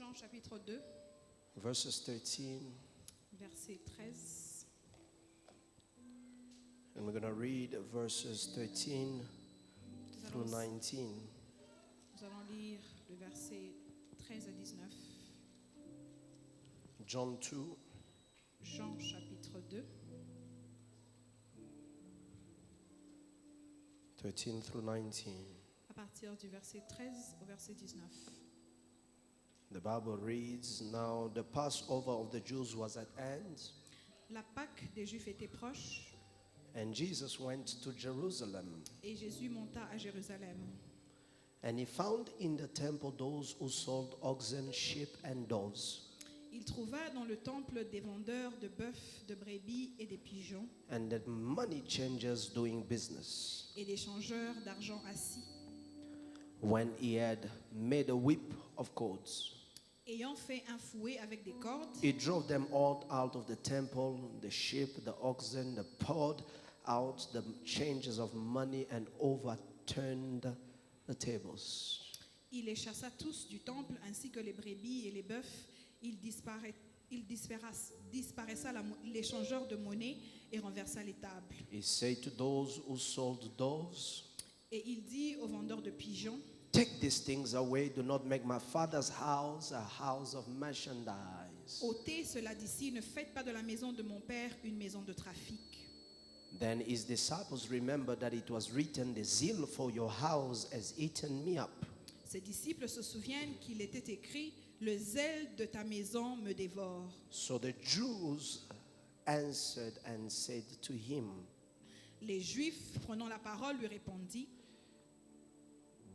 Jean chapitre 2, verses 13, verset 13. and we're going to read verses 13 Nous through allons, 19. nous allons lire le verset 13 à 19. John 2, Jean chapitre 2, 13 through 19. à partir du verset 13 au verset 19. The Bible reads, Now the Passover of the Jews was at hand, La Pâque des Juifs était proche and Jesus went to Jerusalem. et Jésus monta à Jérusalem. And he found in the temple those who sold oxen, sheep, and doves, Il trouva dans le temple des vendeurs de bœufs, de brebis et des pigeons and the money changers doing business. et des changeurs d'argent assis. When he had made a whip of cords, Ayant fait un fouet avec des cordes, he drove them all out of the temple, the sheep, the oxen, the poured out the changes of money, and overturned the tables. il les chassa tous du temple, ainsi que les brebis et les bœufs. Il disparaissa les changeurs de monnaie et renversa les tables. He said to those who sold doves, Et il dit aux vendeurs de pigeons, Take these things away. Do not make my father's house a house of merchandise. ôtez cela d'ici, ne faites pas de la maison de mon père une maison de trafic. Then his disciples remembered that it was written, The zeal for your house has eaten me up. Ses disciples se souviennent qu'il était écrit, le zèle de ta maison me dévore. So the Jews answered and said to him, Les Juifs, prenant la parole, lui répondit,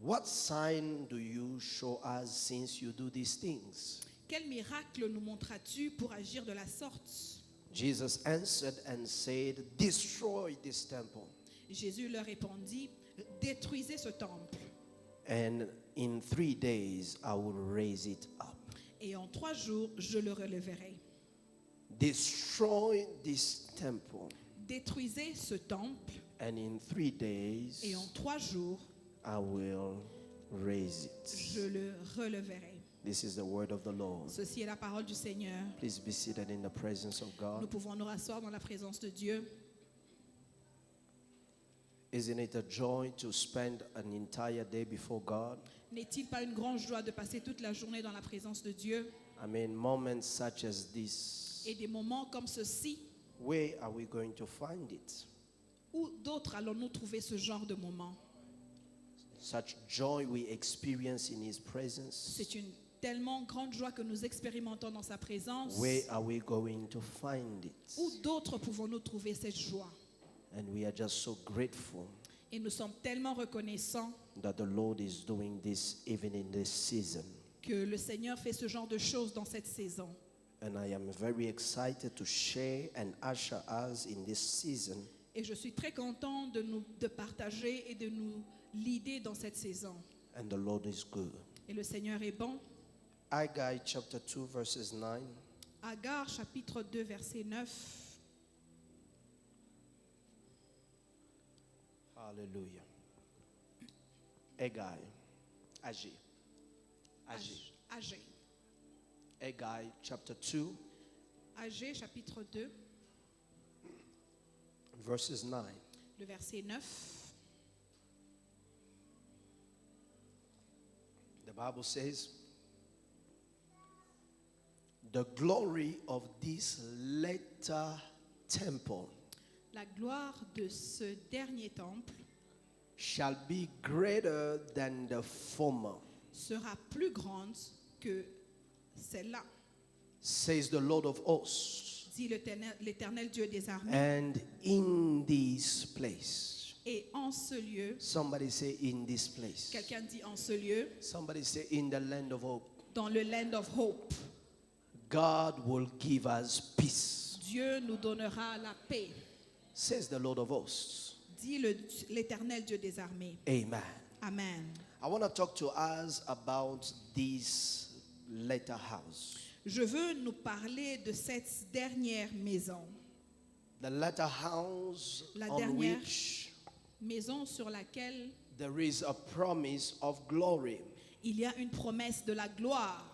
What sign do you show us since you do these things? quel miracle nous montras-tu pour agir de la sorte? Jesus answered and said, Destroy this temple, Jésus leur répondit, détruisez ce temple, and in 3 days I will raise it up. et en 3 jours, je le relèverai. Destroy this temple, Détruisez ce temple, and in 3 days et en 3 jours, I will raise it. je le relèverai. This is the word of the Lord. Ceci est la parole du Seigneur. Please be seated in the presence of Nous God. pouvons nous rasseoir dans la présence de Dieu. Isn't it a joy to spend an entire day before God? N'est-il pas une grande joie de passer toute la journée dans la présence de Dieu? I mean, moments such as this. Et des moments comme ceci, Where are we going to find it? où d'autres allons-nous trouver ce genre de moments? Such joy we experience in His presence. C'est une tellement grande joie que nous expérimentons dans sa présence. Where are we going to find it? Où d'autres pouvons-nous trouver cette joie? And we are just so grateful Et nous sommes tellement reconnaissants that the Lord is doing this even in this season. que le Seigneur fait ce genre de choses dans cette saison. And I am very excited to share and usher us in this season Et je suis très content de partager et de nous leader dans cette saison. and the Lord is good. Et le Seigneur est bon. Haggai chapter 2 verses 9. Agar chapitre 2 verset 9. Hallelujah. Haggai. Agé. Agé. Haggai chapter 2 Agé chapitre 2, verses 9. le verset 9. The Bible says, The glory of this latter temple La gloire de ce dernier temple shall be greater than the former, sera plus grande que celle-là, says the Lord of hosts. dit l'Éternel Dieu des armées. And in this place, Et en ce lieu, somebody say in this place, quelqu'un dit en ce lieu, somebody say in the land of hope, dans le land of hope, God will give us peace, Dieu nous donnera la paix, says the Lord of hosts. dit l'Éternel Dieu des armées. Amen. Amen. I want to talk to us about this latter house. Je veux nous parler de cette dernière maison. The latter house La on dernière. which Maison sur laquelle there is a promise of glory. il y a une promesse de la gloire.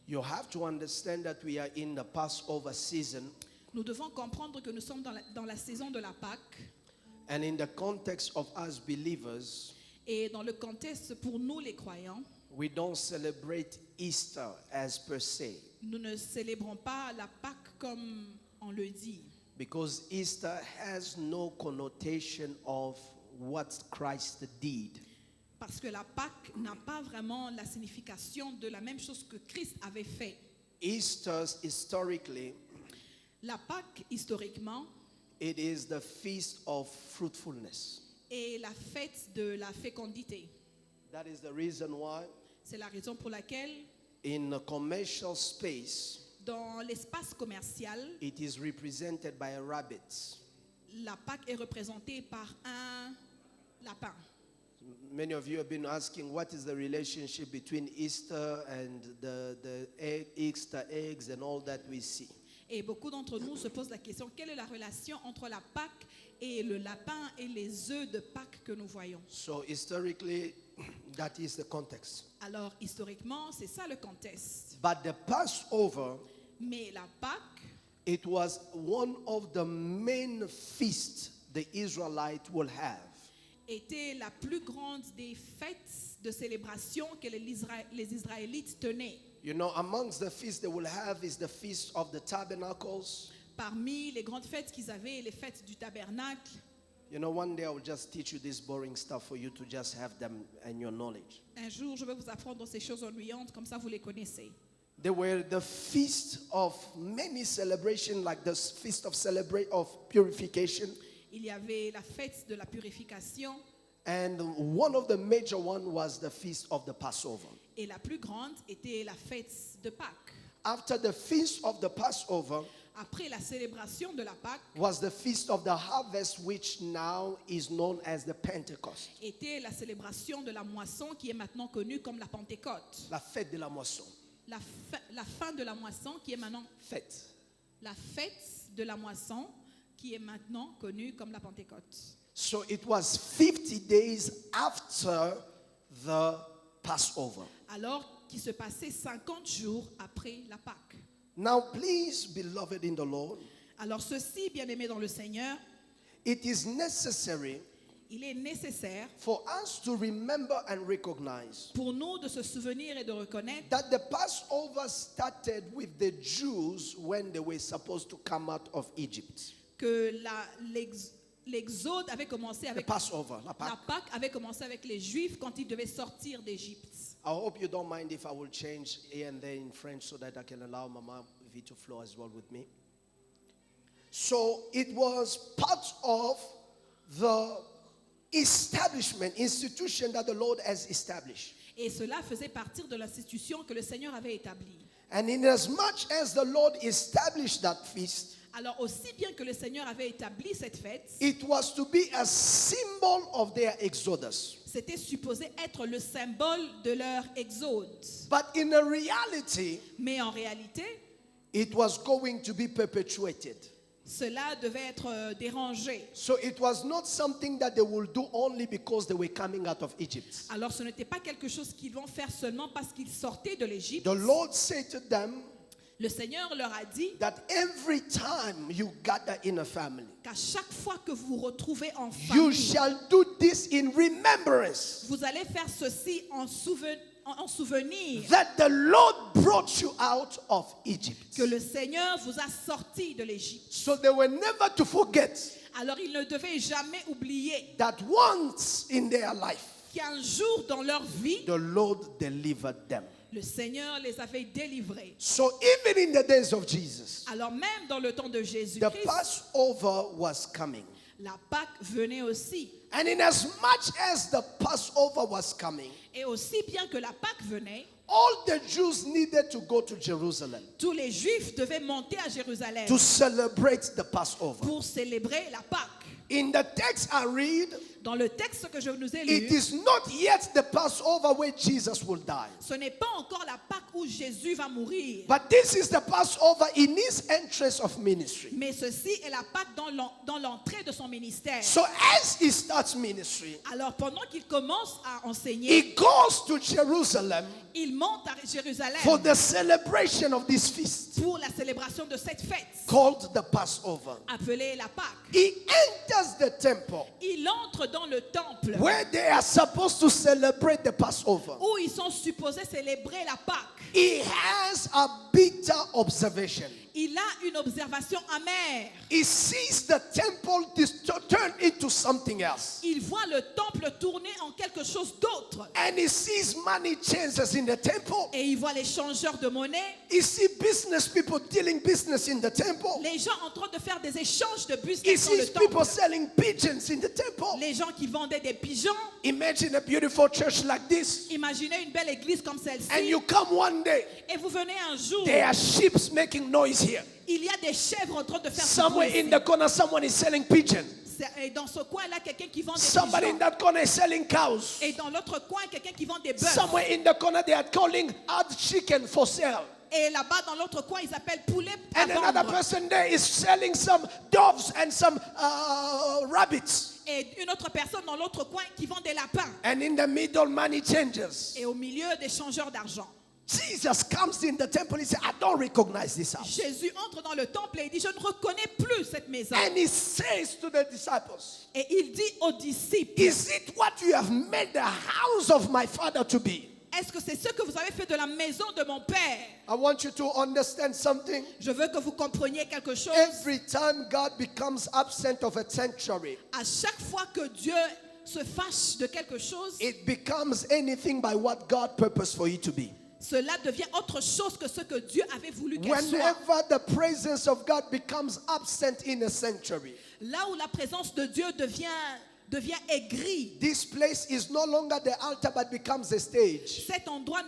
You have to understand that we are in the Passover season, Nous devons comprendre que nous sommes dans la saison de la Pâque. and in the context of us believers, Et dans le contexte pour nous les croyants, we don't celebrate Easter as per se, nous ne célébrons pas la Pâque comme on le dit. because Easter has no connotation of what Christ did. Parce que la Pâque n'a pas vraiment la signification de la même chose que Christ avait fait. Easter, historically, La Pâque, historiquement, it is the feast of fruitfulness. est la fête de la fécondité. That is the reason why C'est la raison pour laquelle, in a commercial space, dans l'espace commercial, it is represented by rabbits. la Pâque est représentée par un lapin. Many of you have been asking what is the relationship between Easter and the Easter eggs and all that we see. Et beaucoup d'entre nous se posent la question, quelle est la relation entre la Pâque et le lapin et les œufs de Pâques que nous voyons? So historically, that is the context. Alors, historiquement, c'est ça le contexte. But the Passover, Mais la Pâque it was one of the main feasts the Israelites will have. était la plus grande des fêtes de célébration que les Israélites tenaient. You know, amongst the feasts they will have is the Feast of the Tabernacles. Parmi les grandes fêtes qu'ils avaient, les fêtes du tabernacle. You know, one day I will just teach you this boring stuff for you to just have them in your knowledge. Un jour, je vais vous apprendre ces choses ennuyantes, comme ça vous les connaissez. They were the feast of many celebrations, like the feast of purification. Il y avait la fête de la purification And one of the major ones was the feast of the Passover. et la plus grande était la fête de Pâques. After the feast of the Passover Après la célébration de la Pâque, was the feast of the harvest, which now is known as the Pentecost. était la célébration de la moisson qui est maintenant connue comme la Pentecôte. La fête de la moisson. La fin de la moisson qui est maintenant Fête. la fête de la moisson qui est maintenant connue comme la Pentecôte. So it was 50 days after the Passover. Alors qu'il se passait 50 jours après la Pâque. Now, please, beloved in the Lord, Alors ceci, bien-aimés dans le Seigneur, it is necessary il est nécessaire for us to remember and recognize pour nous de se souvenir et de reconnaître that the Passover started with the Jews when they were supposed to come out of Egypt. que l'exode avait commencé The avec Passover, la la Pâque. Pâque avait commencé avec les Juifs quand ils devaient sortir d'Égypte. I hope you don't mind if I will change here and there in French so that I can allow Mama V to flow as well with me. So it was part of the institution that the Lord has established. Et cela faisait partie de l'institution que le Seigneur avait établie. And in as much as the Lord established that feast, Alors aussi bien que le Seigneur avait établi cette fête, it was to be a symbol of their exodus. c'était supposé être le symbole de leur exode. But in a reality, Mais en réalité, it was going to be perpetuated. cela devait être dérangé. So it was not something that they will do only because they were coming out of Egypt. Alors ce n'était pas quelque chose qu'ils vont faire seulement parce qu'ils sortaient de l'Égypte. The Lord said to them Le Seigneur leur a dit that every time you gather in a family, qu'à chaque fois que vous vous retrouvez en you famille, shall do this in remembrance vous allez faire ceci en souvenir that the Lord brought you out of Egypt. que le Seigneur vous a sorti de l'Égypte. So they were never to forget Alors ils ne devaient jamais oublier that once in their life, qu'un jour dans leur vie, the Lord delivered them. le Seigneur les avait délivrés. So even in the days of Jesus, Alors même dans le temps de the Jésus-Christ, Passover was coming. la Pâque venait aussi. And in as much as the Passover was coming, Et aussi bien que la Pâque venait, all the Jews needed to go to Jerusalem tous les Juifs devaient monter à Jérusalem to celebrate the Passover. pour célébrer la Pâque. In the text I read, Dans le texte que je nous ai it lu, is not yet the Passover where Jesus will die. ce n'est pas encore la Pâque où Jésus va mourir. But this is the Passover in his entrance of ministry. Mais ceci est la Pâque dans l'entrée de son ministère. So as he starts ministry, Alors pendant qu'il commence à enseigner, he goes to Jerusalem il monte à Jérusalem for the celebration of this feast pour la célébration de cette fête called the Passover. appelée la Pâque. He enters the temple Il entre dans le temple where they are supposed to celebrate the Passover. où ils sont supposés célébrer la Pâque. He has a bitter observation. Il a une observation amère. He sees the temple turn into something else. Il voit le temple tourner en quelque chose d'autre. And he sees money changers in the temple. Et il voit les changeurs de monnaie, He sees business people dealing business in the temple. les gens en train de faire des échanges de He business dans le sees people temple. selling pigeons in the temple. Les gens qui vendaient des pigeons. Imagine a beautiful church like this. Imaginez une belle église comme And celle-ci. you come one day, Et vous venez un jour, there are sheep making noise here. il y a des chèvres en train de faire du Somewhere bruit in ici. the corner, someone is selling pigeon. Et dans ce coin-là, quelqu'un qui vend des Somebody in pigeons. that corner is selling cows. Et dans l'autre coin, quelqu'un qui vend des bœufs. Somewhere in the corner, they are calling out chicken for sale. Et là-bas, dans l'autre coin, ils appellent poulet à And another vendre. person there is selling some doves and some rabbits. Et une autre personne dans l'autre coin qui vend des lapins. And in the middle, money changers. Et au milieu, des changeurs d'argent. Jesus comes in the temple. He says, I don't recognize this house. Jésus entre dans le temple et il dit, je ne reconnais plus cette maison. And he says to the disciples, Et il dit aux disciples, is it what you have made the house of my father to be? est-ce que c'est ce que vous avez fait de la maison de mon père? I want you to understand something. Je veux que vous compreniez quelque chose. Every time God becomes absent of a sanctuary, À chaque fois que Dieu se fâche de quelque chose, it becomes anything by what God purposed for it to be. cela devient autre chose que ce que Dieu avait voulu qu'elle soit. Whenever the presence of God becomes absent in a sanctuary, Là où la présence de Dieu devient aigrie, this place is no longer the altar but becomes a stage. cet endroit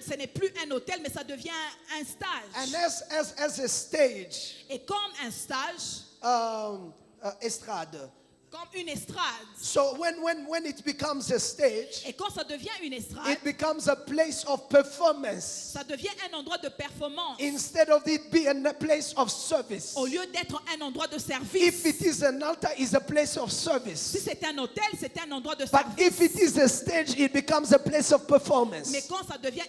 ce n'est plus un hôtel, mais ça devient un And stage. as a stage, Et comme un stage, estrade. comme une estrade. So when it becomes a stage, Et quand ça devient une estrade, it becomes a place of performance ça devient un endroit de performance. instead of it being a place of service. Au lieu d'être un endroit de If service. it is an altar, it's a place of Si service. c'est un hôtel, c'est un endroit de But if it service. is a stage, it becomes a place of performance. Mais quand ça devient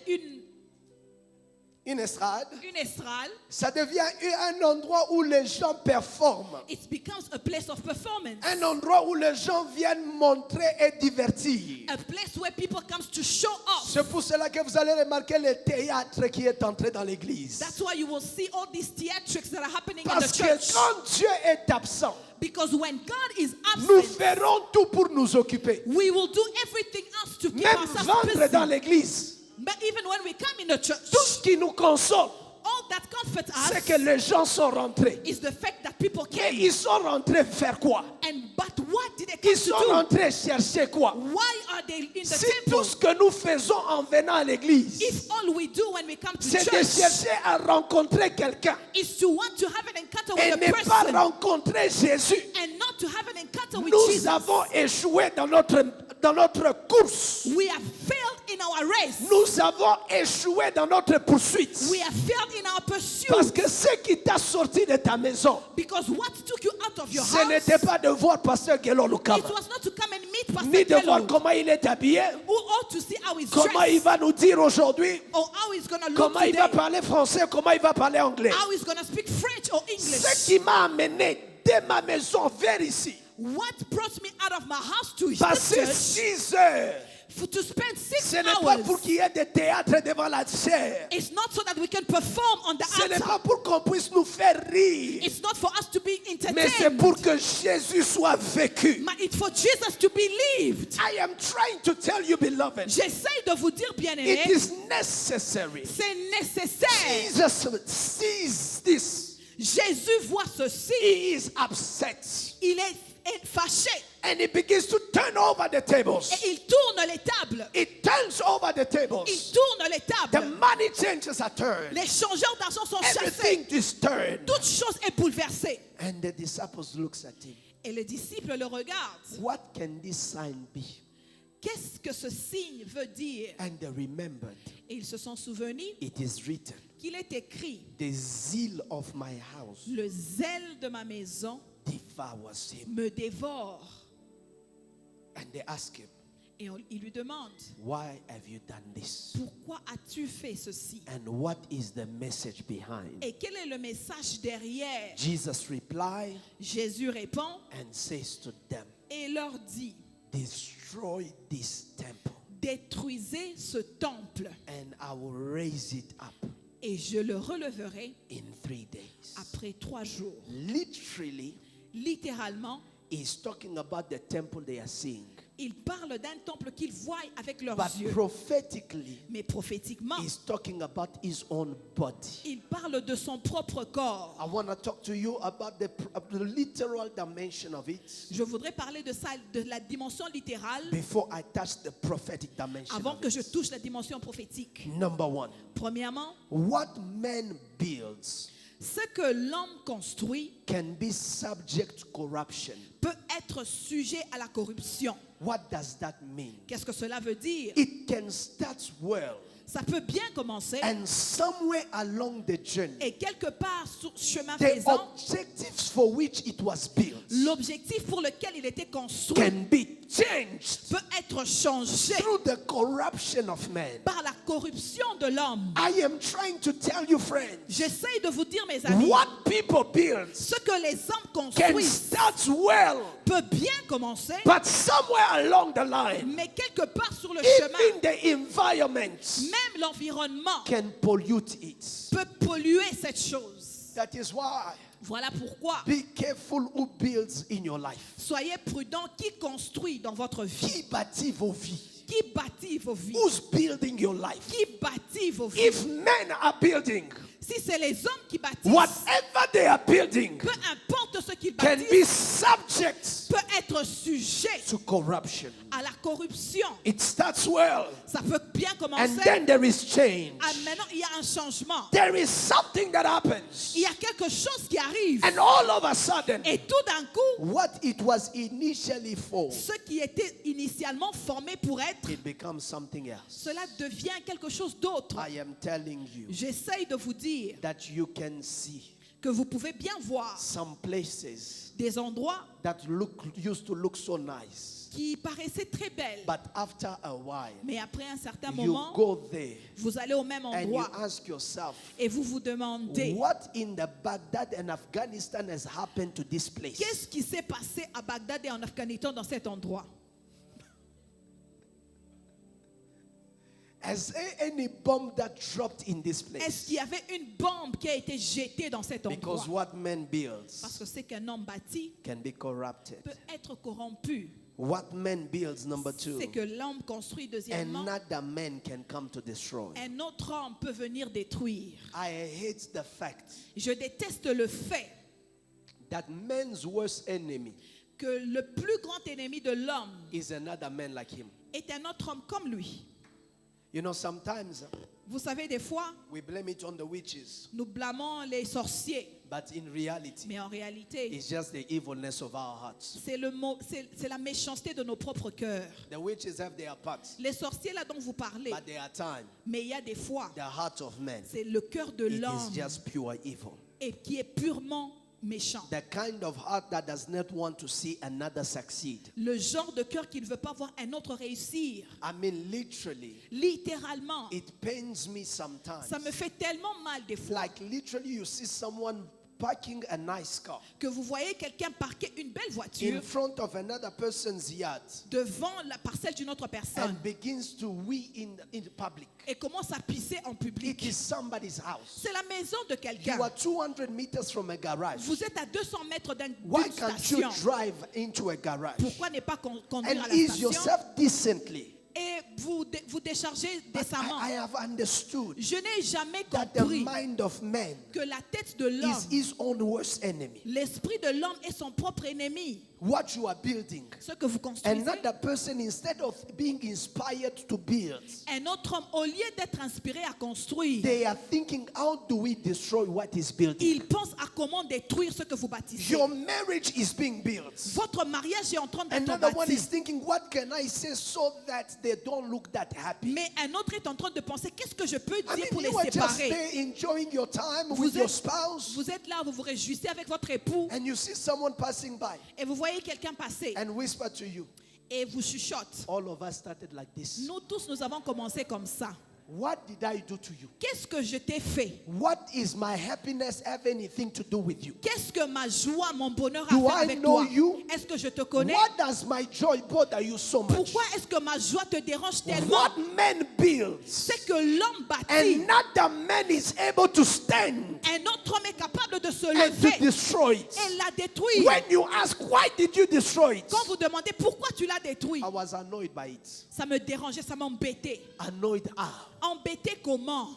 Une estrade, une estrade, ça devient un endroit où les gens performent. it becomes a place of performance. Un endroit où les gens viennent montrer et divertir. A place where people come to show off. C'est pour cela que vous allez remarquer le théâtre qui est entré dans l'église. That's why you will see all these theatrics that are happening in Parce the que church. quand Dieu est absent, Because when God is nous absent, ferons tout pour nous occuper. we will do everything else to keep Même ourselves vendre dans busy. l'église. But even when we come in the church, Tout ce qui nous console, all that comforts c'est us que les gens sont rentrés. is the fact that people Mais came. ils sont rentrés faire quoi? But what did they come Ils sont to do? rentrés chercher quoi? Why are they in the Si temple? tout ce que nous faisons en venant à l'église, If all we do when we come to c'est de church chercher à rencontrer quelqu'un is to want to have an encounter et with a ne pas person rencontrer Jésus, and not to have an encounter with nous Jesus, avons échoué dans notre course. we have failed in our race. Nous avons échoué dans notre poursuite. We have failed in our pursuit. Parce que ce qui t'a sorti de ta maison, Because what took you out of your ce house, n'était pas de voir Pasteur Gelo it Lukama, was not to come and meet Pastor ni de voir Kello, comment il est habillé, or to see how he's comment il dressed, va nous dire aujourd'hui, or how he's going to look comment il va today, parler français, comment il va parler anglais. how he's going to speak French or Ce English. qui m'a amené de ma maison vers ici, What brought me out of my house to this passer church, 6 heures, to spend 6 ce n'est pas pour hours, qu'il y ait des théâtres devant la chair. it's not so that we can perform on the Ce n'est pas altar. pour qu'on puisse nous faire rire, It's not for us to be mais c'est entertained. pour que Jésus soit vécu. It's for Jesus to be lived. I am trying to tell you, beloved, J'essaie de vous dire, it bien-aimés, is necessary. c'est nécessaire. Jesus sees this. Jésus voit ceci. He is upset. Il est fâché. And he begins to turn over the tables. Et il tourne les tables. He turns over the Il tables. tourne les The tables. money changes are turned. Les changeurs d'argent sont chassés. Everything is turned. Toute chose est bouleversée. And the disciples looks at him. Et les disciples le regardent. What can this sign be? Qu'est-ce que ce signe veut dire? And they remembered, Et ils se sont souvenus it is written, qu'il est écrit, the zeal of my house le zèle de ma maison devours him. me dévore. And they ask him, Et il lui demande, why have you done this? pourquoi as-tu fait ceci? And what is the message behind? Et quel est le message derrière? Jesus replied Jésus répond and says to them, et leur dit, destroy this temple détruisez ce temple and I will raise it up et je le releverai in 3 days. après 3 jours. Literally, Littéralement, he's talking about the temple they are seeing. il parle d'un temple qu'ils voient avec leurs But yeux. prophetically, Mais prophétiquement, he's talking about his own body. il parle de son propre corps. I want to talk to you about the literal dimension of it Je voudrais parler de ça, de la dimension littérale, before I touch the prophetic dimension. avant Of que je it. touche la dimension prophétique. Number one, Premièrement, what man builds ce que l'homme construit can be subject to corruption. peut être sujet à la corruption. What does that mean? Qu'est-ce que cela veut dire? It can start well, Ça peut bien commencer and somewhere along the journey, et quelque part sur le chemin the faisant, objectives for which it was built l'objectif pour lequel il était construit can be changed peut être changé through the corruption of man. par la corruption de l'homme. I am trying to tell you, friends, J'essaye de vous dire, mes amis, what people build ce que les hommes can construisent start well, peut bien commencer, but somewhere along the line, mais quelque part sur le chemin, even the environment même l'environnement can pollute it. peut polluer cette chose. That is why, Voilà pourquoi, be careful who builds in your life. soyez prudents qui construit dans votre vie, Qui bâtit vos vies? qui bâtit vos vies, Who's building your life? qui bâtit vos vies. If men are building, Si c'est les hommes qui bâtissent, whatever they are building peu importe ce qu'ils can bâtissent, be subject peut être sujet to corruption. à la corruption. It starts well, Ça peut bien and commencer. then there is change. Ah, maintenant, il y a un changement. There is something that happens, Il y a quelque chose qui arrive. and all of a sudden, Et tout d'un coup, what it was initially for, ce qui était initialement formé pour être, it becomes something else. cela devient quelque chose d'autre. I am telling you J'essaye de vous dire that you can see que vous pouvez bien voir some places des endroits that used to look so nice, qui paraissaient très belles. but after a while, Mais après un certain you moment, go there vous allez au même and you endroit ask yourself, et vous vous demandez, what in the Baghdad and Afghanistan has happened to this place? qu'est-ce qui s'est passé à Bagdad et en Afghanistan dans cet endroit? Has there any bomb that dropped in this Est-ce place? qu'il y avait une bombe qui a été jetée dans cet endroit? Because what man Parce builds que c'est qu'un homme bâti can be corrupted. peut être corrompu. What man builds, number two, C'est que l'homme construit, deuxièmement, another man can come to destroy. un autre homme peut venir détruire. I hate the fact Je déteste le fait that man's worst enemy que le plus grand ennemi de l'homme is another man like him. est un autre homme comme lui. You know, sometimes Vous savez, des fois, we blame it on the witches, nous blâmons les sorciers, but in reality, mais en réalité, it's just the evilness of our hearts. c'est la méchanceté de nos propres cœurs. The witches have their parts, Les sorciers là dont vous parlez, but there are times mais il y a des fois, the heart of man, c'est le cœur de it l'homme is just pure evil. et qui est purement méchant. The kind of heart that does not want to see another succeed. Le genre de cœur qui ne veut pas voir un autre réussir. I mean, literally, Littéralement, it pains me sometimes. ça me fait tellement mal des fois Like literally, you see someone parking a nice car que vous voyez quelqu'un parquer une belle in voiture front of another person's yard devant la parcelle d'une autre personne and begins to wee in public. et commence à pisser en It public. is somebody's house. C'est la maison de You quelqu'un. are 200 meters from a garage. Vous êtes à 200 mètres Why d'une can't you station. drive into a garage Pourquoi ne pas conduire and à la ease station yourself decently? et vous décharger But décemment? I have understood Je n'ai jamais that the compris mind of man que la tête de l'homme, is his own worst enemy. l'esprit de l'homme est son propre ennemi. What you are building, Ce que vous construisez, another person, instead of being inspired to build, un autre homme, au lieu d'être inspiré à construire, they are thinking, how do we destroy what is building? il pense à comment détruire ce que vous bâtissez. Your marriage is being built. Votre mariage est en train d'être Another one bâti. is thinking, what can I say so that they don't look that happy? Mais un autre est en train de penser, qu'est-ce que je peux I dire mean, pour les you are just séparer? there enjoying your time Vous with your êtes, spouse, vous êtes là, vous vous réjouissez avec votre époux and you see someone passing by et vous voyez quelqu'un passer and whisper to you. et vous chuchote. All of us started like this. Nous tous, nous avons commencé comme ça. What did I do to you? Qu'est-ce que je t'ai fait? What is my happiness have anything to do with you? Qu'est-ce que ma joie, mon bonheur a Do fait I avec know toi? you? Est-ce que je te connais? What does my joy bother you so much? Pourquoi est-ce que ma joie te dérange tellement? What man builds, C'est que l'homme bâtit. another man is able to stand Un autre homme est capable de se and to lever destroy it. et la détruire. When you ask, why did you destroy it? Quand vous demandez pourquoi tu l'as détruit, I was annoyed by it. ça me dérangeait, ça m'embêtait. Annoyed, Embêté comment?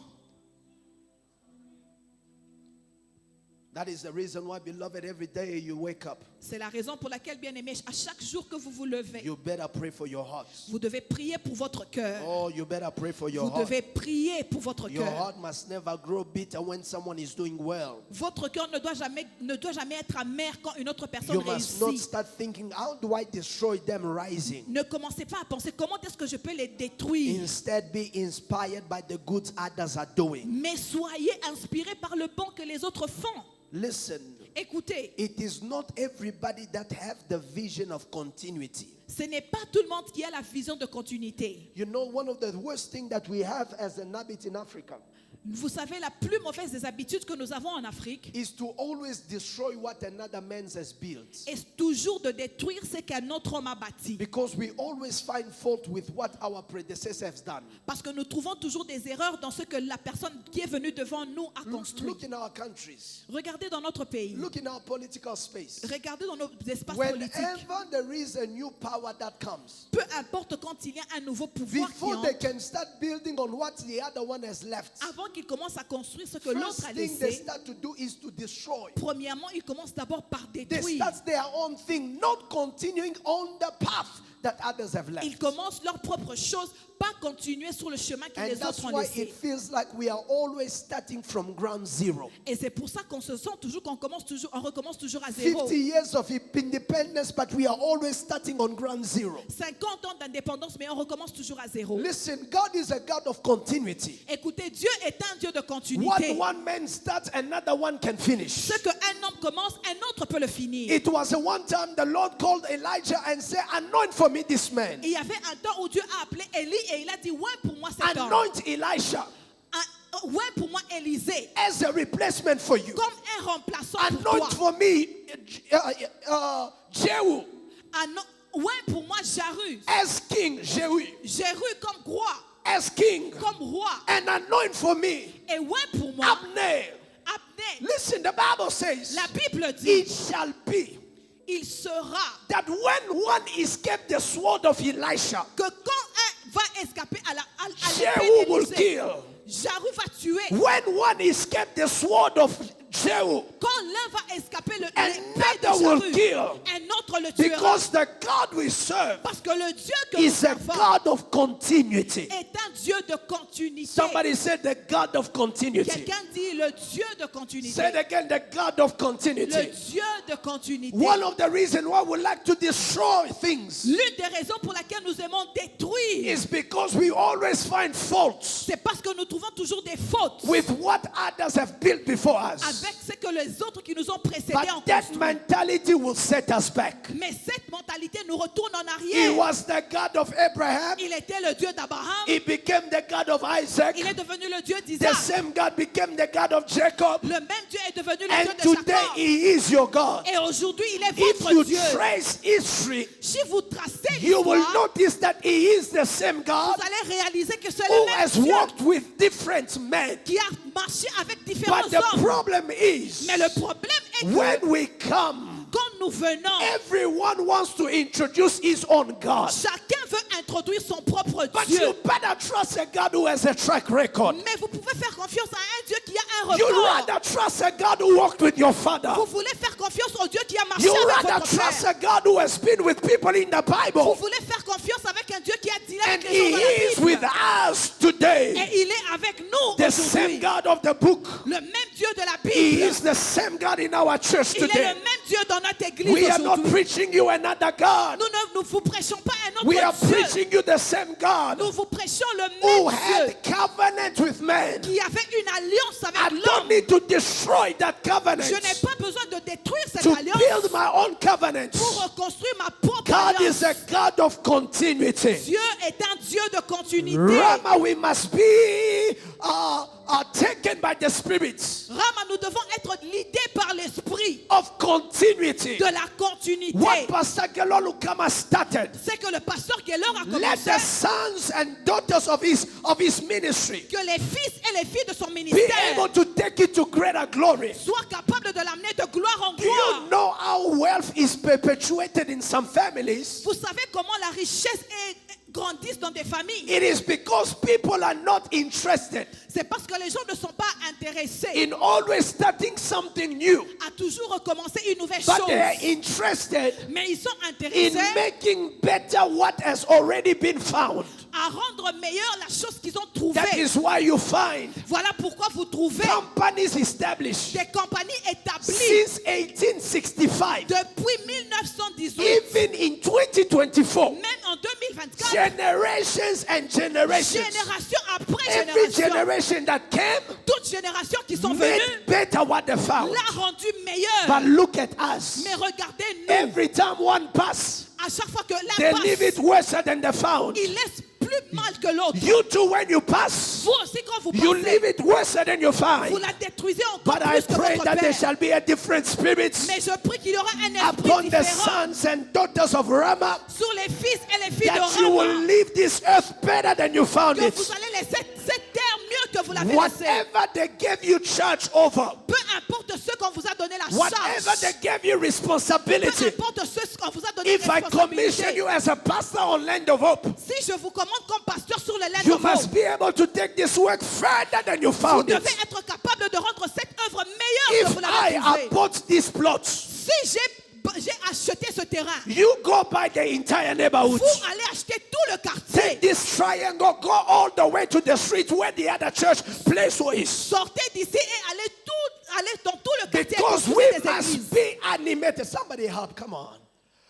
That is the reason why, beloved, every day you wake up, C'est la raison pour laquelle, bien aimé, à chaque jour que vous vous levez, you better pray for your heart. vous devez prier pour votre cœur. Oh, you better pray for your Vous heart. devez prier pour votre Your cœur. heart must never grow bitter when someone is doing well. Votre cœur ne doit jamais être amer quand une autre personne You must not réussit. start thinking, how do I destroy them rising? Ne commencez pas à penser comment est-ce que je peux les détruire. Instead, be inspired by the good others are doing. Mais soyez inspirés par le bon que les autres font. Listen, Écoutez, it is not everybody that have the vision of continuity. ce n'est pas tout le monde qui a la vision de continuité. You know, one of the worst things that we have as an habit in Africa Vous savez, la plus mauvaise des habitudes que nous avons en Afrique is to always destroy what another man has built. est toujours de détruire ce qu'un autre homme a bâti. Because we always find fault with what our predecessors have done. Parce que nous trouvons toujours des erreurs dans ce que la personne qui est venue devant nous a construit. Look in our countries. Regardez dans notre pays. Look in our political space. Regardez dans nos espaces politiques. Whenever there is a new power that comes, Peu importe quand il y a un nouveau pouvoir qui before they entre, can start building on what the other one has left, avant qu'il commence à construire ce que l'autre first a thing they laissé, start to do is to destroy. premièrement, il commence d'abord par They détruire. start their own thing, not continuing on the path that others have left. Ils commencent leur propre chose, pas continuer sur le chemin que And les that's autres ont why laissé. it feels like we are always starting from ground zero. Et c'est pour ça qu'on se sent toujours, on recommence toujours à 50 zéro. years of independence, but we are always starting on ground zero. 50 ans d'indépendance, mais on recommence toujours à zéro. Listen, God is a God of continuity. Écoutez, Dieu est un Dieu de What continuité. one man starts, another one can finish. Ce qu'un homme commence, un autre peut le finir. It was a one time the Lord called Elijah and said, anoint for me this man. Il y avait un temps où Dieu a appelé Élie et il a dit, ouais pour moi cet homme. Anoint Elisha Ouais pour moi Élisée. as a replacement for you. Comme un remplaçant pour Anoint toi. for me Jehu Ouais pour moi Jaru. as king, Jehu Jéhu comme roi. as king. Comme roi. And anoint for me Et ouais pour moi Abner. Abner. Listen, the Bible says, La Bible dit, it shall be il sera that when one escaped the sword of Elisha, que quand un va escaper à Jehu l'épée will d'Élisée, kill. Jaru va tuer. When one escaped the sword of Jehu, Quand l'un va escaper l'épée de another will Jaru, kill. un autre le tuera. Because the God we serve Parce que le Dieu que nous is a servons God of continuity. est un Dieu de continuité. Somebody said the God of continuity. Quelqu'un dit le Dieu de continuité. Say it again, the God of Le continuity. Dieu de continuité. One of the reasons why we like to destroy things L'une des raisons pour laquelle nous aimons détruire, is because we always find faults c'est parce que nous trouvons toujours des fautes with what others have built before us. avec ce que les autres qui nous ont précédés ont But that construit. mentality will set us back. Mais cette mentalité nous retourne en He arrière. was the God of Abraham. Il était le Dieu d'Abraham. He became the God of Isaac. Il est devenu le Dieu The d'Isaac. same God became the God of Jacob. Le même Dieu est devenu le And Dieu de today Jacob. He is your God. Et aujourd'hui, il est If votre you Dieu. trace history, Si vous tracez you will l'histoire, notice that He is the same God vous allez réaliser que c'est who le même has Dieu walked with different men. qui a marché avec différents But the hommes. problem is, Mais le problème est que when we come, quand nous venons, everyone wants to introduce his own God. chacun veut introduire son propre But Dieu. you better trust a God who has a track record. Mais vous pouvez faire confiance à un Dieu qui a un You record. rather trust a God who walked with your father. Vous voulez faire confiance au Dieu qui a marché You avec rather votre trust père. a God who has been with people in the Vous Bible. voulez faire confiance avec un Dieu qui a dit And avec les gens He dans is la Bible. with us today. Et il est avec nous The same aujourd'hui. God of the book. Le même Dieu de la He Bible. is the same God in our church Il est today. le même Dieu dans notre église We are not aujourd'hui. preaching you another God. Nous vous prêchons pas un autre We are Dieu. preaching you the same God Nous vous prêchons le who même Dieu had covenant with man. qui avait une alliance I avec don't l'homme. need to destroy that covenant Je n'ai pas besoin de détruire cette to alliance build my own covenant. pour reconstruire ma propre God alliance. is a God of continuity. Dieu est un Dieu de continuité. Rama, we must be taken by the Spirit Rama, nous devons être guidés par l'esprit of continuity. de la continuité. What Pastor Gelolukama started, C'est que le pasteur Geller a let commencé the sons and daughters of his ministry que les fils et les filles de son be ministère able to take it to greater glory. soient capables de l'amener de gloire en Do you gloire. know how wealth is perpetuated in some families? Vous savez comment la richesse grandit dans des familles? It is because people are not interested C'est parce que les gens ne sont pas intéressés in always starting something new, à toujours recommencer une nouvelle but they are chose. interested Mais ils sont in intéressés making better what has already been found. à rendre meilleure la chose qu'ils ont trouvée. That is why you find Voilà pourquoi vous trouvez companies established des compagnies établies since 1865, depuis 1918, even in 2024, même en 2024, generations and generations. génération après Every génération, generation that came toutes générations qui sont made venues better what they found. l'a rendu meilleur. But look at us. Mais regardez-nous, Every time one pass, à chaque fois que they l'un leave it passe, worse than they found. il laisse plus mal que l'autre. You too, when you pass, Vous aussi, quand vous you passez, leave it worse than you vous find. la détruisez encore But I plus que pray votre that there père. shall be a different spirit Mais je prie qu'il y aura un esprit upon the différent sons and daughters of Rama, sur les fils et les filles that de you will Rama, leave this earth better than you found que it. vous allez laisser cette terre mieux que vous l'avez laissée. Whatever they gave you charge over, Peu importe ce qu'on vous a donné la whatever charge, they gave you peu responsibility, importe ce qu'on vous a donné if la I commission responsabilité, you as a pastor on Land of Hope, si je vous commande comme pasteur sur le Land you of must Hope, be able to take this work further than you vous found it. devez être capable de rendre cette œuvre meilleure que If vous I l'avez trouvée. bought these plots, Si j'ai acheté ce terrain, you go by the entire neighborhood. vous allez acheter tout le quartier. Take this triangle, go all the way to the street where the other church place is. Sortez d'ici et allez dans tout le quartier et Because we construisez des must églises. be animated. Somebody help, come on.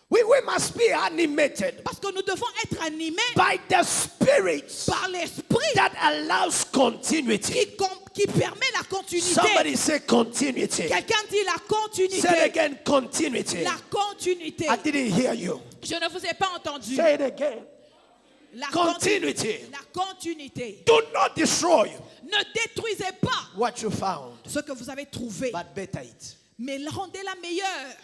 We must be animated Parce que nous devons être animés by the Spirit par l'esprit that allows continuity. qui permet la continuité. Somebody say continuity. Quelqu'un dit la Say it continuité. again, continuity. La continuité. I didn't hear you. Je ne vous ai pas entendu. Say it again. La Continuity. La continuité. Do not destroy Ne détruisez pas what you found, ce que vous avez trouvé, but better it. mais rendez-la meilleure.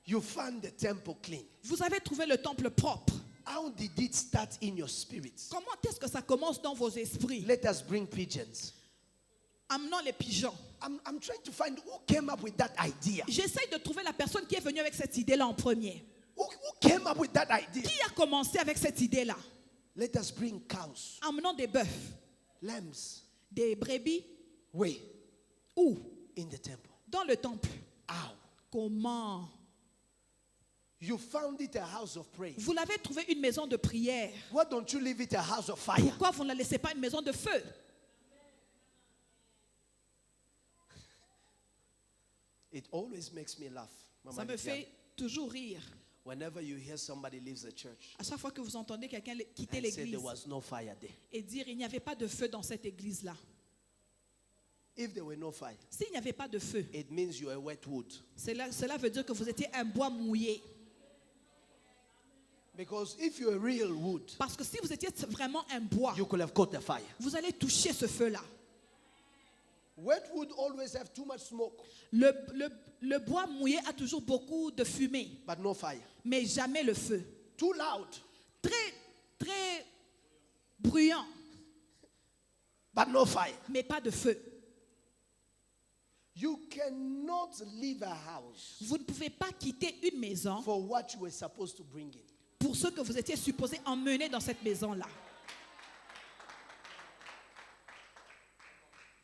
You found the temple clean. Vous avez trouvé le temple propre. How did it start in your spirits? Comment est-ce que ça commence dans vos esprits? Let us bring pigeons. Amenons les pigeons. I'm trying to find who came up with that idea. J'essaye de trouver la personne qui est venue avec cette idée-là en premier. Who came up with that idea? Qui a commencé avec cette idée-là? Let us bring cows, Amenons des bœufs, lambs. des brebis. Where? Où? In the temple. Dans le temple. How? Comment? You found it a house of prayer. Vous l'avez trouvé une maison de prière. Why don't you leave it a house of fire? Pourquoi vous ne la laissez pas une maison de feu? It always makes me laugh. Mama Ça me Lydia. fait toujours rire. Whenever you hear somebody leaves the church À chaque fois que vous entendez quelqu'un quitter and say l'église there was no fire there. et dire il n'y avait pas de feu dans cette église-là. If there were no fire, S'il n'y avait pas de feu, it means you are wet wood. cela veut dire que vous étiez un bois mouillé. Because if you're real wood, Parce que si vous étiez vraiment un bois, you could have caught the fire. vous allez toucher ce feu-là. Wet wood always have too much smoke, Le bois mouillé a toujours beaucoup de fumée, but no fire. mais jamais le feu. Too loud, Très, très bruyant, but no fire. mais pas de feu. You cannot leave a house Vous ne pouvez pas quitter une maison for what you were supposed to bring in. pour ce que vous étiez supposé emmener dans cette maison-là.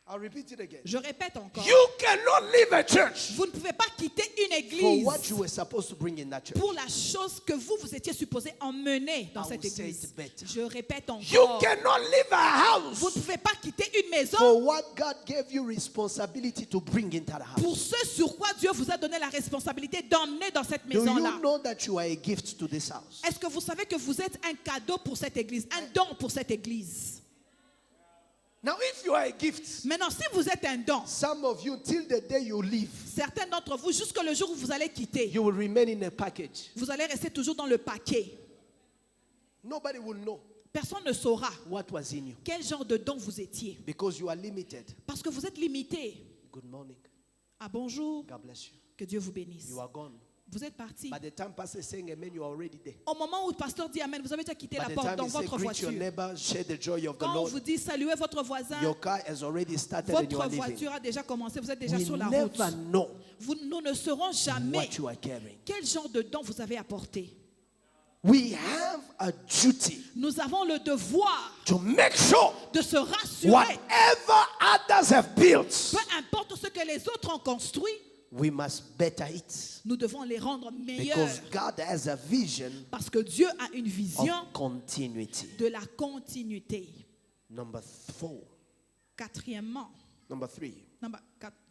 I I'll repeat it again. Je répète encore. You cannot leave a church Vous ne pouvez pas quitter une for église what you were supposed to bring in that church. pour la chose que vous étiez supposé emmener dans I cette will say église. it better. Je répète You encore. cannot leave a Vous ne house pouvez pas quitter une maison for what God gave you responsibility to bring into the house. pour ce sur quoi Dieu vous a donné la responsabilité d'emmener dans cette Do maison-là. you know that you are a gift to this house? Est-ce que vous savez que vous êtes un cadeau pour cette église, un don pour cette église? Now, if you are a gift, Maintenant, si vous êtes un don, some of you, till the day you leave, certains d'entre vous, jusque le jour où vous allez quitter, you will remain in a package. vous allez rester toujours dans le paquet. Nobody will know Personne ne saura what was in you quel genre de don vous étiez. because you are limited. Parce que vous êtes limité. Good morning. Ah bonjour, God bless you. que Dieu vous bénisse. You are gone. Vous êtes parti. By the time pastor is saying amen, you are already there. Au moment où le pasteur dit Amen, vous avez déjà quitté By la the porte time dans he says votre greet your voiture. neighbor, share the joy of the Quand on Lord, vous dit saluez votre voisin, your car has already started and you votre are leaving. voiture a déjà commencé, vous êtes déjà We sur la route. never know Nous ne saurons jamais what you are carrying. quel genre de don vous avez apporté. We have a duty Nous avons le devoir to make sure de se rassurer, whatever others have built, peu importe ce que les autres ont construit, we must better it. nous devons les rendre meilleurs. Because God has a vision Parce que Dieu a une of vision continuity. de la continuité. Number 4. Quatrièmement, Number 3.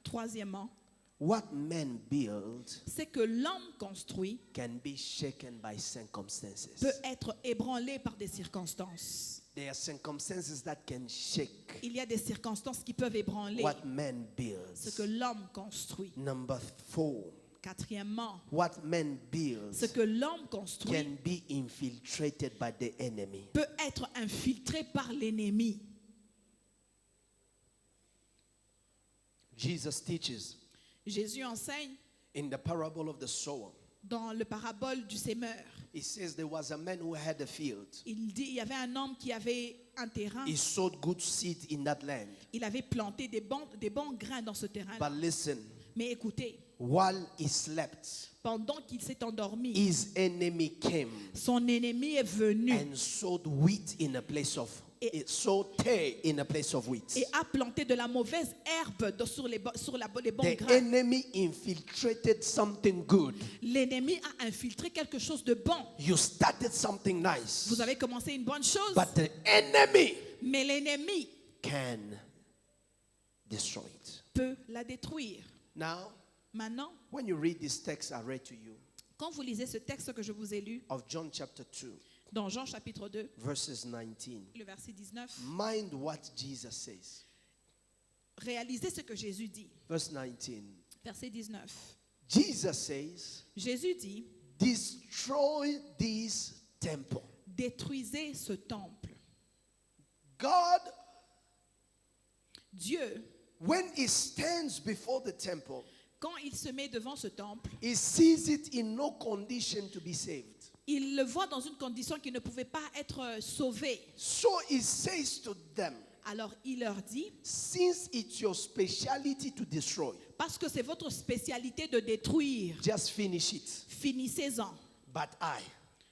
troisièmement, What men build c'est que l'homme construit can be shaken by circumstances. peut être ébranlé par des circonstances. There are circumstances that can shake Il y a des circonstances qui peuvent ébranler what man ce que builds. l'homme construit. Number 4. Quatrièmement, What man builds ce que l'homme construit can be infiltrated by the enemy. peut être infiltré par l'ennemi. Jesus teaches Jésus enseigne in the parable of the sower. dans le parabole du sémeur. He says there was a man who had a field. Il dit il y avait un homme qui avait un terrain. He sowed good seed in that land. Il avait planté des bons grains dans ce terrain. But listen, Mais écoutez, while he slept, pendant qu'il s'est endormi, his enemy came son ennemi est venu and sowed wheat in a place of sowed tare in a place of wheat. et a planté de la mauvaise herbe sur les bons The grains. enemy infiltrated something good. L'ennemi a infiltré quelque chose de bon. You started something nice, Vous avez commencé une bonne chose, but the enemy mais l'ennemi can destroy it. peut la détruire. Now, Maintenant, when you read this text I read to you quand vous lisez ce texte que je vous ai lu of John chapter 2, dans Jean chapitre 2, verses 19, le verset 19, mind what Jesus says. réalisez ce que Jésus dit. Verse 19. Verset 19. Jesus says, Jésus dit, destroy this temple. détruisez ce temple. God, Dieu, when he stands before the temple, quand il se met devant ce temple, he sees it in no condition to be saved. il le voit dans une condition qui ne pouvait pas être sauvée. So he says to them, Alors il leur dit, since it's your speciality to destroy, parce que c'est votre spécialité de détruire, just finish it. finissez-en. But I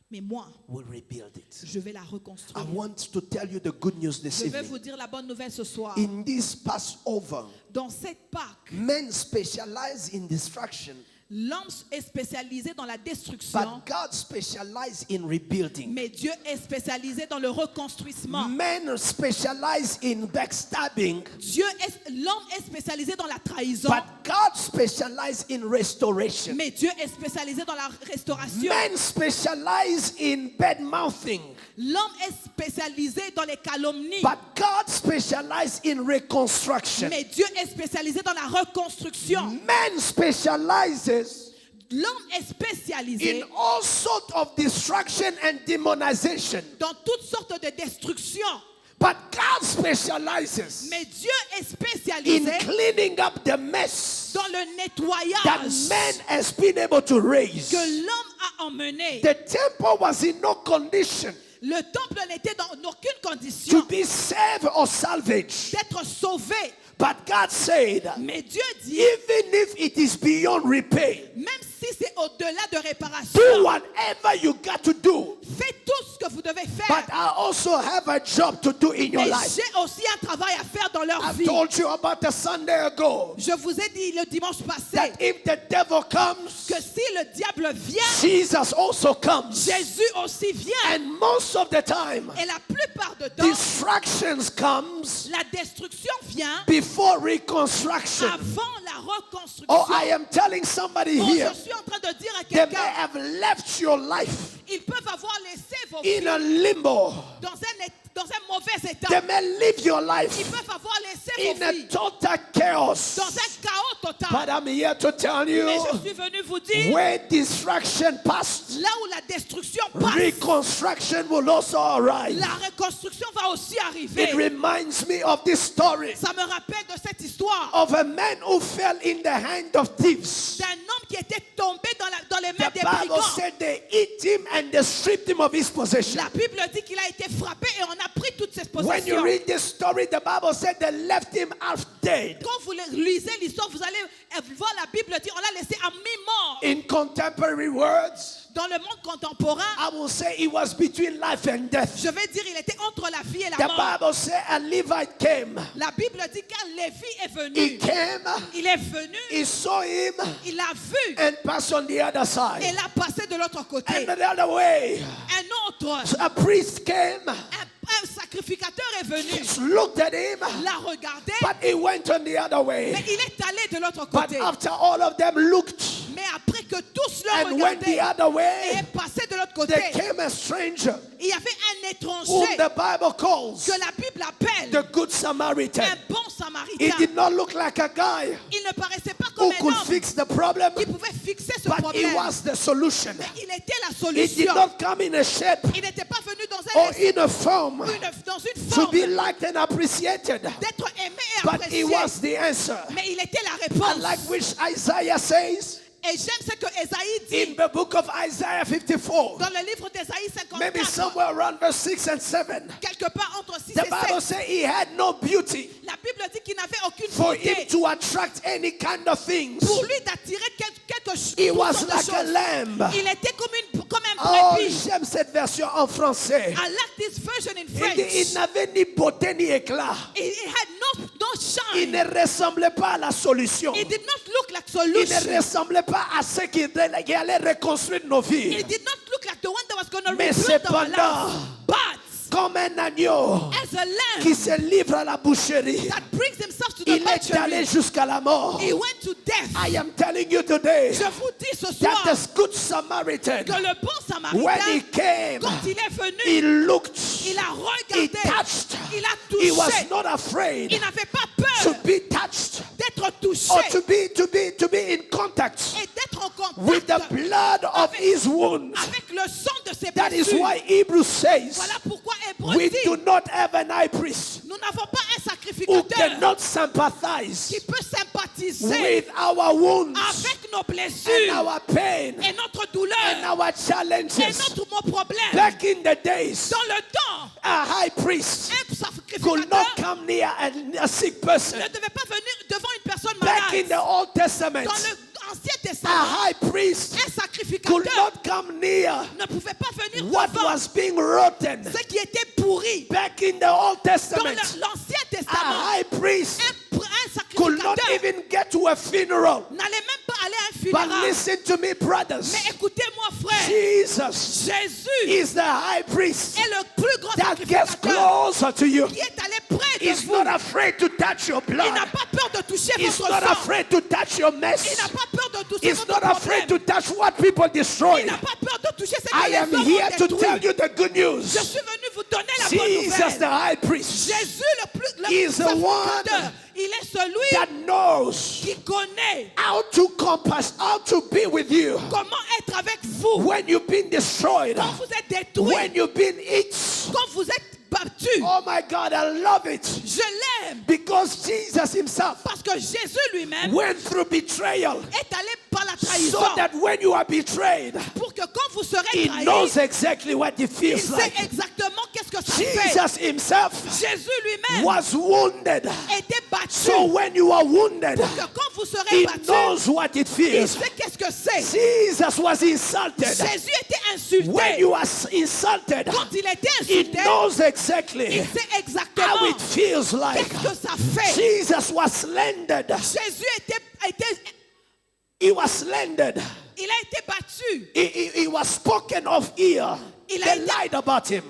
Mais moi, will rebuild it. je vais la I reconstruire. want to tell you the good news this Je vais evening. vous dire la bonne nouvelle ce soir. In this Passover, Dans cette Pâque, men specialize in destruction, l'homme est spécialisé dans la destruction, but God specializes in rebuilding. mais Dieu est spécialisé dans le reconstruisement. Men specialize in backstabbing, L'homme est spécialisé dans la trahison, but God specializes in restoration. mais Dieu est spécialisé dans la restauration. Men specialize in bad mouthing, L'homme est spécialisé dans les calomnies, but God specializes in reconstruction. mais Dieu est spécialisé dans la reconstruction. Men specializes L'homme est spécialisé in all sorts of destruction and demonization, dans toutes sortes de destructions, but God specializes mais Dieu est in spécialisé cleaning up the mess dans le that nettoyage man has been able to raise. que l'homme a emmené. The temple was in no condition Le temple n'était dans aucune to condition be saved or salvaged, d'être sauvé, but God said, mais Dieu dit, even if it is beyond repair, même si c'est au-delà de réparation. Do whatever you got to do. Faites tout ce que vous devez But faire. I also have a job to do in your Mais life. j'ai aussi un travail à faire dans leur I've vie. told you about a Sunday ago Je vous ai dit le dimanche passé that if the devil comes, que si le diable vient, Jesus also comes. Jésus aussi vient. And most of the time, Et la plupart du temps, distractions comes la destruction vient before reconstruction. avant la reconstruction. Oh, I am telling somebody Oh, here, je suis en train de dire à they may quelqu'un, have left your life ils peuvent avoir laissé vos in vies a limbo. dans un mauvais état. They may live your Ils life peuvent avoir laissé in vos a vies total chaos. dans un chaos total. But I'm here to tell Mais you, je suis venu vous dire, where distraction passed, là où la destruction passe, reconstruction will also arrive. la reconstruction va aussi It arriver. reminds me of this story Ça me rappelle de cette histoire of a man who fell in the hand of thieves. d'un homme qui était tombé dans les mains The des Bible brigands. said they hit him and they stripped him of his possession. La Bible dit qu'il a été frappé et on a pris toutes ses When you possessions. read this story, the Bible said they left him half dead. Quand vous lisez l'histoire, vous allez voir la Bible dire on l'a laissé à mi-mort. In contemporary words, Dans le monde contemporain, I will say it was between life and death. je vais dire il était entre la vie et la The mort. Bible said a Levite came. La Bible dit quand Lévi est He venu, came, il est venu, he saw him, il l'a vu and passed on the other et side. l'a passé de l'autre côté. And the other way, Un autre, a priest came, un sacrificateur est venu, looked at him, l'a regardé, but he went on the other way. mais il est allé de l'autre But côté. after all of them looked Mais après que tous le and went the regardaient other et way, est passé de l'autre there côté, came a stranger il y avait un whom étranger the Bible calls que la Bible appelle the Good Samaritan. un bon He samaritain. did not look like a guy Il ne paraissait pas comme who un could homme fix the problem, qui pouvait fixer ce but he problème. was the solution. Il était la He did solution. not come in a shape Il n'était pas venu dans or un in a form dans une to be forme liked and appreciated, d'être aimé et but he apprécié. was the answer. Mais il était la And réponse. like which Isaiah says Et j'aime ce que Ésaïe in dit the book of Isaiah 54, dans le livre d'Ésaïe maybe 54, somewhere around verse 6 and 7. quelque part entre 6 The et Bible 7. says he had no beauty La Bible dit qu'il n'avait aucune for him beauté to attract any kind of things. pour lui d'attirer quelque chose. He was like a lamb. Il était comme un Oh, brebis. j'aime cette version en français. I like this version in Il French. dit, il n'avait ni beauté ni éclat. It had no Il shine. ne ressemblait pas à la solution. It did not look like Il ne solution. ressemblait pas à ce qui allait reconstruire nos vies. It did not look like the one that was going to Mais rebuild our cependant, life. But comme un agneau as a qui lamb se livre à la boucherie, that brings himself to the il est allé butchery, jusqu'à la mort. he went to death. I am telling you today Je vous dis ce that soir the good Samaritan, que le bon when he samaritain, came, quand il est venu, he looked, il a he regardé, touched, il a he was touché. not afraid Il n'avait pas to peur be touched d'être touché or to be in contact et d'être en with the contact blood of his wounds. avec le sang de ses That is blessures. why Hebrews says Voilà pourquoi Hébreu we dit, do not have an high priest nous n'avons pas un who sacrificateur cannot sympathize qui peut sympathiser with our wounds avec nos and blessures our pain et notre and douleur our et challenges. notre problème. Back in the days, Dans le temps, a high priest un could not sacrificateur come near a sick person. ne devait pas venir devant une personne Back in malade. the Old Testament, Dans l'Ancien a Testament, high priest un could sacrificateur not come near ne pouvait pas venir what devant was being rotten. ce qui était pourri. Back in the Old Dans Testament, l'Ancien a Testament, high priest un could not sacrificateur even get to a funeral. n'allait même pas aller à un But funérail. listen to me, brothers. Mais écoutez-moi, frère, Jesus Jésus is the high priest est le plus grand that gets sacrificateur closer to you. qui est allé près de He's vous. not afraid to touch your Il n'a blood. pas peur de toucher He's votre not sang. afraid to touch your Il mess. n'a pas peur de toucher He's votre not afraid to problème. touch what people Il destroyed. n'a pas peur de toucher ce que I les am hommes here ont to détruit. tell you the good news. Je suis venu vous donner la bonne Jesus, nouvelle. the high priest, Jésus, le is the sacrificateur, one il est celui that knows qui connaît how to compass, how to be with you comment être avec vous when you've been destroyed, quand vous êtes détruit, when you've been hit. quand vous êtes battu. Oh my God, I love it. Je l'aime Because Jesus himself parce que Jésus lui-même went through betrayal est allé par la trahison so that when you are betrayed, pour que quand vous serez he trahi, knows exactly what it il feels sait like. exactement qu'est-ce que ça fait. Jesus himself Jésus lui-même was wounded. était battu. So when you are wounded, Pour que quand vous serez he battu, knows what it il feels. sait qu'est-ce que c'est. Jesus was insulted. Jésus était insulté. When you are insulted, Quand il était he insulté, knows il exactly sait how exactement it feels like. qu'est-ce que ça fait. Jesus was slandered. Jésus He was slandered. il a été battu. He was spoken of here. Il a They été- lied about him.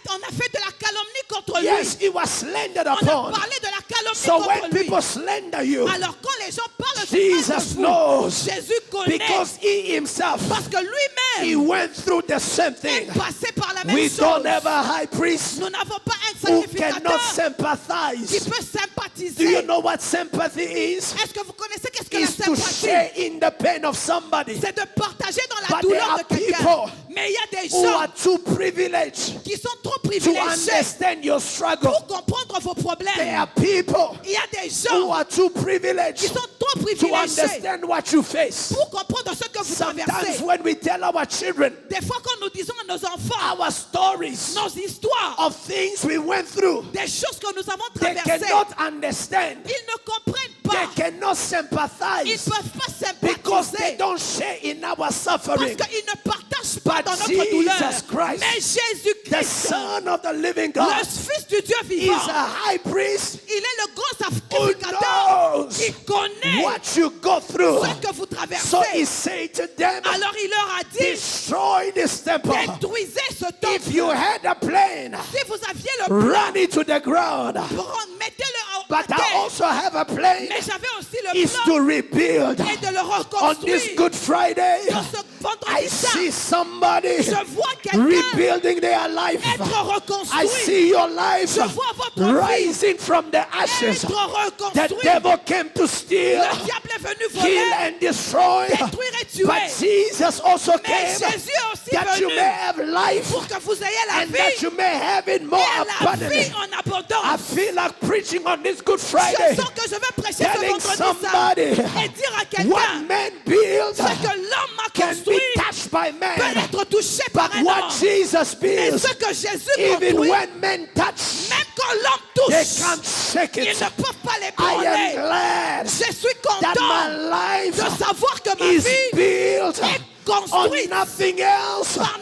On a fait de la calomnie contre Yes, lui. he was slandered On a upon. parlé de la calomnie So when contre lui. people slander you, Alors quand les gens parlent du mal Jesus de vous, knows Jésus connaît. because he himself, Parce que he lui-même went through the same est thing. passé par la même We chose. don't have a high priest Nous n'avons pas un who cannot sacrificateur qui sympathize. peut Do sympathiser. you know what sympathy is? Est-ce que vous connaissez qu'est-ce que la Is to sympathie? share in the pain of somebody C'est de partager dans la But there douleur are de quelqu'un. people Mais il y a des who gens are too privileged qui sont trop to privilégiés understand your struggle. pour comprendre vos There problèmes. are people Il y a des who gens are too qui privileged sont trop to privilégiés understand what you face. pour comprendre ce que vous Sometimes traversez. when we tell our children Des fois, quand nous disons à nos enfants our stories nos histoires, of things we went through, des choses que nous avons they traversées, cannot understand. ils ne comprennent They pas. cannot Ils sympathize ne peuvent pas because they sympathiser don't share in our parce suffering. qu'ils ne partagent pas But dans notre douleur. Jesus Christ, Mais the Jésus-Christ, Son of the living le God, Fils du Dieu is vivant, a high priest il est le grand who sacrificateur knows qui connaît what you go through. ce que vous So he traversez. said to them, Alors il leur a dit, destroy this temple. détruisez ce If you temple. had a plane, Si vous aviez le plan, run it to the ground. mettez-le en But I terre. also have a plane Mais j'avais aussi le is plan to rebuild. et de le On this reconstruire. Good Friday, Dans ce I vendredi saint, see somebody je vois quelqu'un rebuilding their life. être I reconstruit. see your life Je vois votre vie rising from the ashes. être The reconstruit. devil came to steal, Le diable est venu kill, voler, and destroy. détruire et tuer. But Jesus also Mais came Jésus est aussi that you venu may have life pour que vous ayez la and that vie you may have it more et la abundantly. vie en I abondance. feel like preaching on this Good Je Friday, sens que je vais prêcher ce telling vendredi saint somebody et dire à what quelqu'un man builds ce que l'homme a can be construit touched by peut man, être touché par but un what homme. Jesus Mais builds, ce que Jésus even construit, when men touch, même quand l'homme they touche, can't shake ils it. ne peuvent pas I am l'ébranler. glad Je suis that content my life de savoir que ma is vie built est on construite nothing else par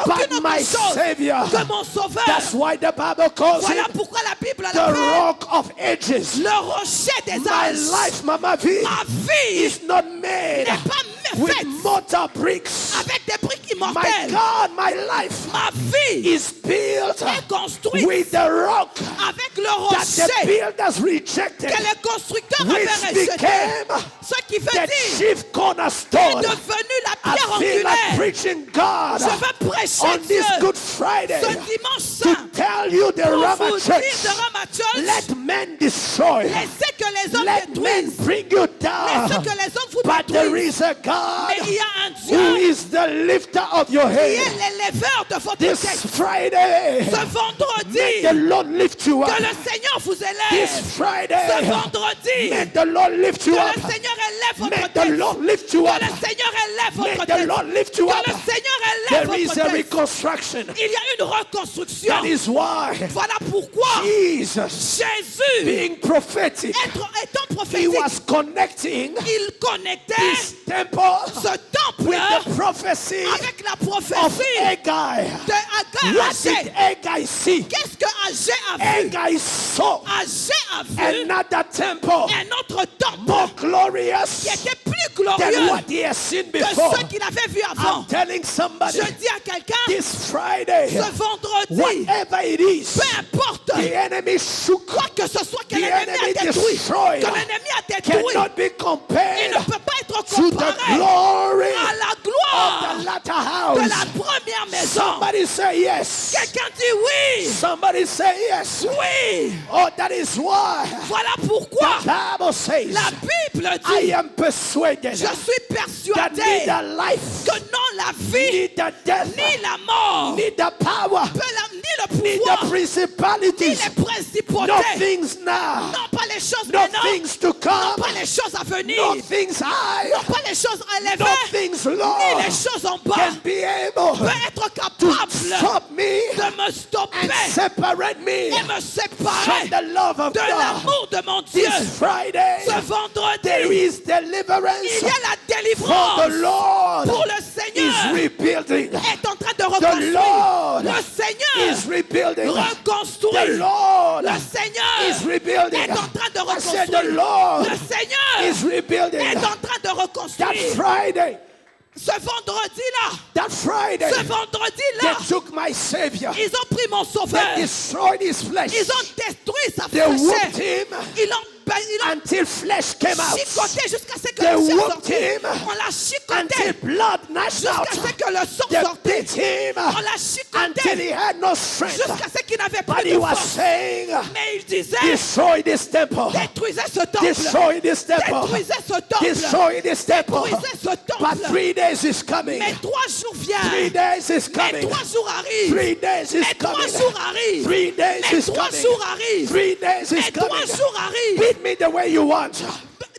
but aucune my autre chose Savior. que mon sauveur. That's why the Bible calls Voilà it pourquoi la Bible the l'appelle rock of ages. le rocher des My âges. life, Mama V, Ma vie is not made n'est pas with faite mortar bricks. avec des briques My immortelles. God, my life Ma vie is built est construite with the rock avec le that the rocher builders rejected, que les constructeurs avaient which rejeté. became Ce qui veut the dire chief est cornerstone. devenu la I pierre feel like angulaire. preaching God Je veux prêcher on Dieu this Good Friday ce dimanche to saint tell you the pour Rama vous dire Church, de Rama Church, let men destroy, laissez que les hommes let men détruisent, bring you laissez down, que les hommes vous but there détruisent. is a God Mais il y a un who Dieu is the lifter of your qui est head. l'éleveur de votre This tête. Friday, Ce vendredi, may the Lord lift you que up. le Seigneur vous This élève. Ce Friday, vendredi, may the Lord lift que you up. le Seigneur élève May votre the tête. Lord lift you Que up. le Seigneur élève May votre the tête. Lord lift you up. Que le Seigneur élève There is votre a tête. reconstruction. Il y a une reconstruction. That is why Voilà pourquoi Jesus, Jésus, being prophetic, étant he prophétique, was connecting il connectait his temple ce temple with the prophecy avec la of prophétie Haggai. de Agar. What did Haggai see? Qu'est-ce que Agé a vu? Haggai saw Agé a vu another temple un autre temple more glorious qui était plus than glorieux what he has seen que before. ceux qu'il avait vus avant. I'm telling somebody Je dis à quelqu'un, this Friday, ce vendredi, whatever it is, peu importe, the enemy shook, quoi que ce soit que the l'ennemi a enemy détruit, destroyed, que l'ennemi a détruit, cannot be il compared ne peut pas être to the comparé glory à la of gloire the latter de la house. première maison. Somebody say yes. Quelqu'un dit oui, Somebody say yes. oui. Oh, that is why Voilà pourquoi the Bible says, la Bible I dit, am persuaded je suis that persuadé neither life, que non la vie, neither death, ni la mort, neither power, ni le neither pouvoir, ni principalities, les principautés, no things now, non pas les choses no maintenant, things to non come, pas les choses à venir, no things high, non pas les choses no élevées, things ni low les choses en bas, can be able peut être to capable stop me de me me stoppait and separate me et me from séparait the love of de God. l'amour de mon Dieu. This Friday, Ce there vendredi, is deliverance. il y a la For the délivrance Lord pour le is Seigneur. rebuilding. Est en train de The reconstruire. Lord Le is Seigneur rebuilding. The reconstruit. Lord Le Seigneur is rebuilding. est en train de I said the reconstruire. Lord Le Seigneur is rebuilding. est en train de That reconstruire. Friday, Ce vendredi-là, that Friday, ce vendredi-là, they took my Savior. ils ont pris mon sauveur. They destroyed his flesh. Ils ont détruit sa They whooped chair. him Ils l'ont until flesh came out. chicoté jusqu'à ce que They le sang whooped sortait. him On l'a until chicoté blood nashed jusqu'à out. ce que le sang They sortait. beat him On l'a until he chicoté had no strength. jusqu'à ce qu'il n'avait But plus he de was force. saying, Mais il disait, destroy this temple. détruisez ce temple. Destroy this temple. Détruisez ce temple. Destroy this temple. Détruisez ce temple. But 3 days is coming. Mais 3 jours 3 viennent. days is Mais coming. 3 jours arrivent. 3 days is Mais 3 coming. jours arrivent. 3 days Mais is 3 coming. jours arrivent. 3 days Mais is 3 coming. jours arrivent. Beat me the way you want.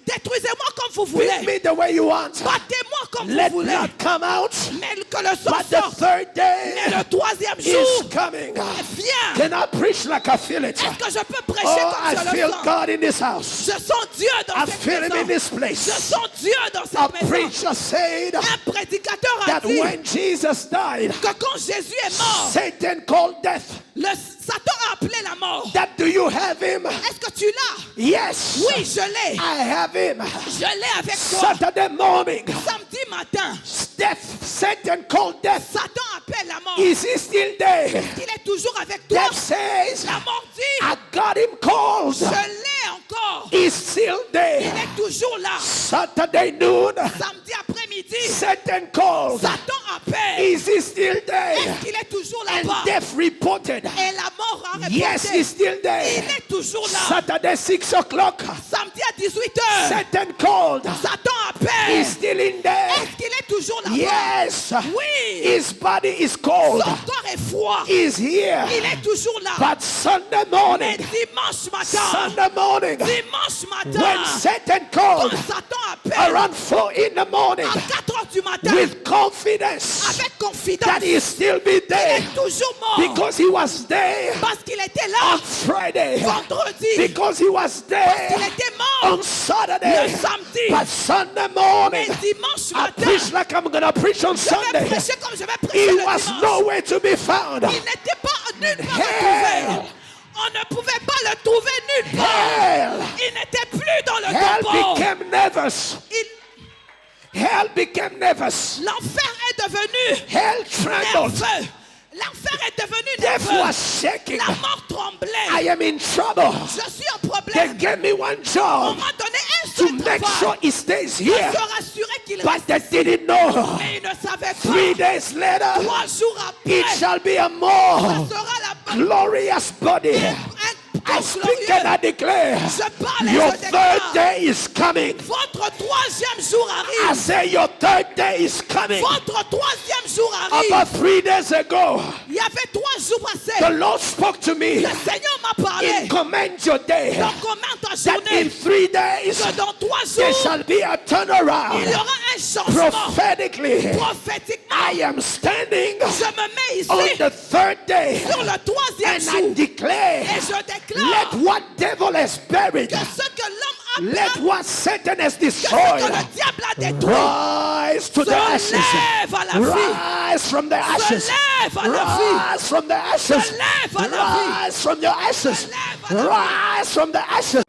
Détruisez-moi comme vous Beat voulez. me the way you want. Battez-moi comme Let vous voulez. blood come out. Mais que le sang But the sorte. 3rd Mais day le 3e is jour coming. vient. Can I preach like I feel it? Est-ce que je peux prêcher Oh, comme I je le feel sens? God in this house. Je sens Dieu dans I cette feel him in maison. this Je place. sens Dieu dans A cette maison. preacher said Un prédicateur a that dit when Jesus died, que quand Jésus est mort, Satan called death. Satan a appelé la mort. That do you have him? Est-ce que tu l'as? Yes. Oui, je l'ai. I have him. Je l'ai avec toi. Saturday morning, Samedi matin, death, Satan called death. Satan appelle la mort. Is he still there? Il est toujours avec toi. Death says, La mort dit, I got him called. je l'ai encore. He's still Il there. est toujours là. Saturday noon, Samedi après-midi, Satan called. Satan appelle. Is he still there? Est-ce qu'il est toujours And là-bas? death reported, Et la mort a répondu. yes, he's still Il there. est toujours là. Saturday 6 o'clock, Samedi à 18h, Satan called. Satan appelle. He's still in there. Est-ce qu'il est toujours là-bas? Yes. Oui. His body is cold. Son corps est froid. He's here. Il est toujours là. But Sunday Mais morning, dimanche matin, Sunday morning, dimanche when matin, Satan quand called Satan appelle around 4 in the morning à 4 heures du matin, with confidence avec confidence, that he still be il there est toujours mort. because he was there Parce qu'il était là on Friday, vendredi. because he was Il there était mort on Saturday, le samedi. but Sunday morning, Mais dimanche I matin, preach like I'm gonna preach on je vais Sunday. prêcher comme je vais prêcher He le was dimanche. nowhere to be found. Il n'était pas nulle part Hell. retrouvé. On ne pouvait pas le trouver nulle part. Hell, Il n'était plus dans le hell tombeau. became nervous. Hell became nervous. L'enfer est devenu Hell trembled. nerveux. L'enfer est devenu Death nerveux. was shaking. La mort tremblait. I am in trouble. Je suis en They problème. gave me one On job m'a donné un to seul make travail. sure he stays Pour here. se rassurer qu'il But reste. they didn't know. Mais il ne savait 3 pas. days later, 3 jours it après, shall be a ça more sera la glorious body. un I speak and I declare, Je parle et your je 3rd déclare. day is coming. Votre 3e jour I arrive. say your 3rd day is coming. Votre 3e jour arrive. About 3 days ago, Il y avait 3 jours passés. the Lord spoke to me. Le Seigneur m'a parlé. In command your day. Donc, comment ta That journée? in 3 days, Que dans 3 there jours, shall be a il y turnaround. aura un changement. Prophetically, Prophétiquement, I am standing je me mets on ici the 3rd day sur le 3e and I jour. declare, Et je déclare let what devil has buried, que ce que l'homme a let perdu, what Satan has que ce que destroyed, le diable a détruit, rise to the se ashes. lève à la vie. Rise from the ashes. Se lève à la vie. Rise from the ashes. Se lève à la vie. Rise from your ashes. Se lève à la vie. Rise from the ashes.